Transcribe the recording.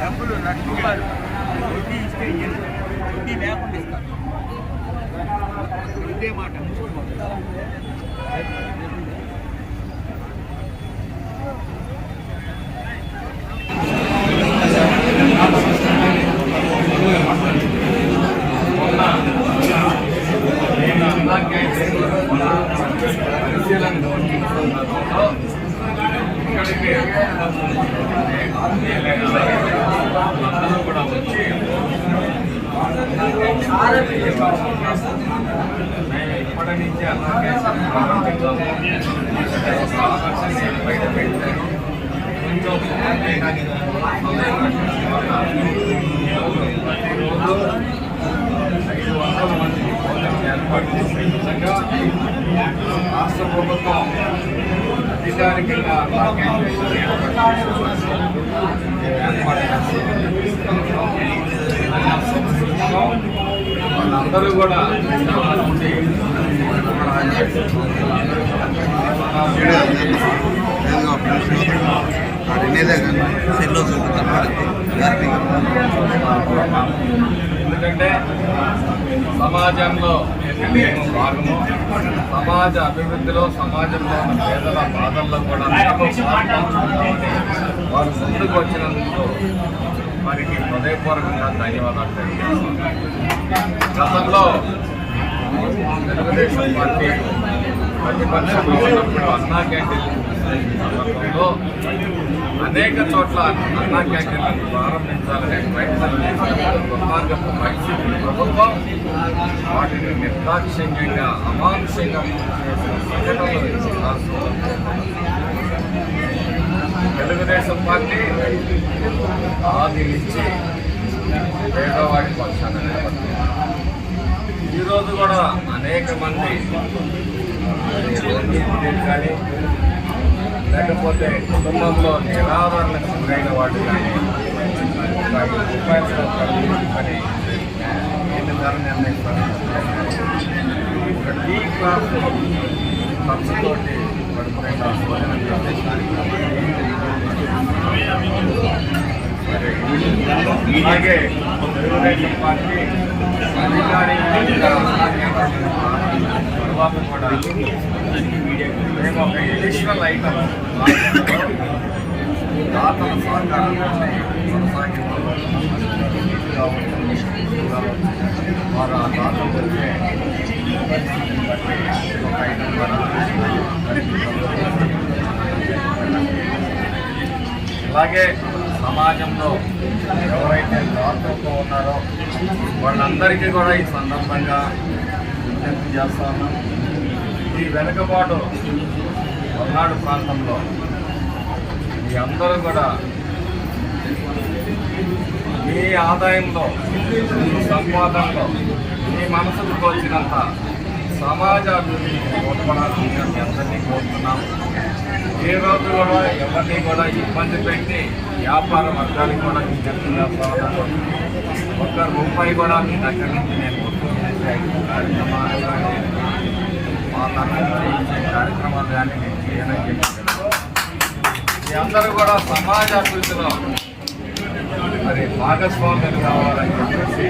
డబ్బులు రూపాయలు వడ్డీ ఇస్తే వడ్డీ లేకుండా ఇస్తారు. ఇదే మాట. అందరూ కూడా వచ్చి ఇప్పటి నుంచి బయట పెట్టారు. ప్రతిరోజు 500 మంది ఏర్పాటు చేసే విధంగా రాష్ట్ర ప్రభుత్వం అధికారికంగా వాళ్ళందరూ కూడా ఎందుకంటే సమాజంలో మేము భాగము, సమాజ అభివృద్ధిలో సమాజంలో ఉన్న పేదల బాధల్లో కూడా వారు ముందుకు వచ్చినందుకు వారికి హృదయపూర్వకంగా ధన్యవాదాలు తెలియజేస్తున్నాం. గతంలో తెలుగుదేశం పార్టీ ప్రతిపక్షంలో ఉన్నప్పుడు అన్నా క్యాంటీన్ సందర్భంలో అనేక చోట్ల అన్నా క్యాంటీన్లను ప్రారంభించాలనే ప్రయత్నం చేసినప్పుడు దుర్మార్గపు వైసీపీ ప్రభుత్వం వాటిని నిర్దాక్ష్యంగా అమానుషంగా చేసిన సంఘటనలు తెలుగుదేశం పార్టీ ఆది నుంచి పేదవాడి పక్షాన నిలబడుతుంది. ఈరోజు కూడా అనేక మంది కానీ లేకపోతే కుటుంబంలో నిరాదరణకు గురైన వాళ్ళు కానీ ఒక 5 రూపాయలతో పని ఎన్ని ధర నిర్ణయిస్తారు. ఒక టీ క్లాస్ ఖర్చుతోటి పడుకునేట భోజనం చేసే అలాగే తెలుగుదేశం పార్టీ తర్వాత కూడా మేము ఒక ఎడిషనల్ ఐటమ్ దాతల సహకారంతో వారు ఆ దాతలు వచ్చే ఒక ఐటమ్ ద్వారా అలాగే సమాజంలో ఎవరైతే దాతలతో ఉన్నారో వాళ్ళందరికీ కూడా ఈ సందర్భంగా విజ్ఞప్తి చేస్తా ఉన్నాం. ఈ వెనుకబాటు పల్నాడు ప్రాంతంలో మీ అందరూ కూడా మీ ఆదాయంలో మీ సంపాదనలో మీ మనసుకు తోచినంత సమాజ అభివృద్ధికి తోడ్పడాలని మీ అందరినీ కోరుతున్నాం. ఏ రోజు కూడా ఎవరిని కూడా ఇబ్బంది పెట్టి వ్యాపార వర్గానికి కూడా విజ్ఞప్తి చేస్తా ఉన్నాను. ఒక్క రూపాయి కూడా మీ దగ్గర నుంచి నేను వసూలు చేసే కార్యక్రమాలు కానీ మా తరఫున ఇచ్చే కార్యక్రమాలు కానీ నేను చేయనని చెప్పి మీ అందరూ కూడా సమాజ అభివృద్ధిలో మరి భాగస్వామ్యం కావాలని చెప్పేసి